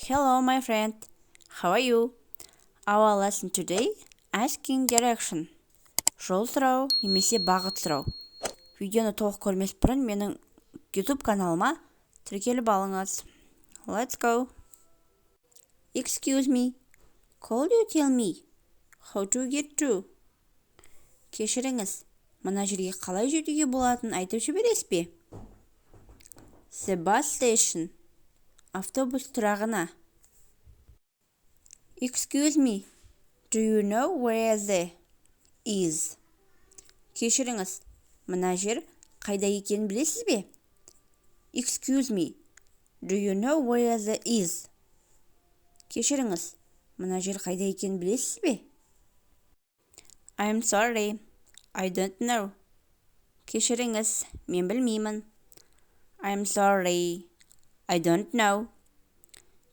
Hello, my friend. How are you? Our lesson today, asking direction. Жолсұрау немесе бағытсұрау. Видеоны толық көрмес бұрын менің YouTube каналыма тіркеліп алыңыз. Let's go. Excuse me. Could you tell me how to get to? Кешіріңіз, мына жерге қалай жетуге болатынын айтып жібересіз бе? The bus station. Автобус тұрағына. Excuse me. Do you know where the is? Кешіріңіз, мына жер қайда екенін білесіз бе? Excuse me. Do you know where the is? Кешіріңіз, мына жер қайда екенін білесіз бе? I'm sorry. I don't know. Кешіріңіз, мен білмеймін. I'm sorry. I don't know.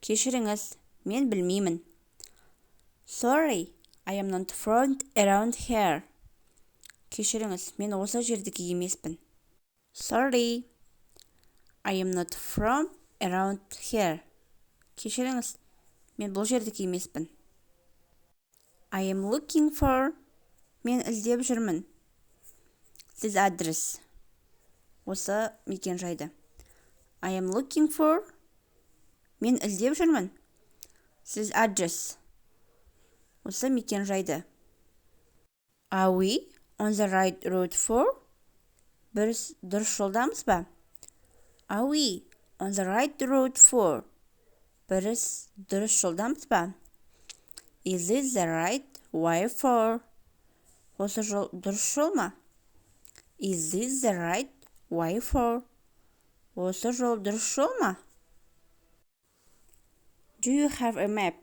Кешіріңіз, мен білмеймін. Sorry, I am not from around here. Кешіріңіз, мен осы жердегі емеспін. Sorry, I am not from around here. Кешіріңіз, мен бұл жердегі емеспін. I am looking for. Мен іздеп жүрмін. This address. Осы мекен жайды. I am looking for. Мен іздеп жүрмін. This address. Осы мекен жайды. Are we on the right road for? Біз дұрыс жолдамыз ба? Are we on the right road for? Біз дұрыс жолдамыз ба? Is it the right way for? Осы жол дұрыс жол ма? Is this the right way for? Осы жол дұрыс жол ма? Do you have a map?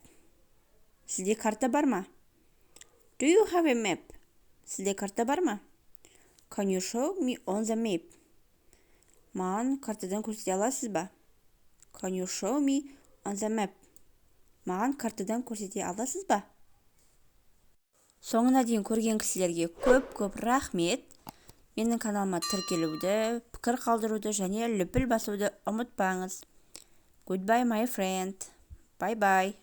Сізде карта бар ма? Do you have a map? Сізде карта бар ма? Can you show me on the map? Маған картадан көрсете аласыз ба? Can you show me on the map? Маған картадан көрсете аласыз ба? Соңына дейін көрген кісілерге көп рахмет. Менің каналыма тіркелуді, пікір қалдыруды және лүпіл басуды ұмытпаңыз. Goodbye, my friend. Bye-bye.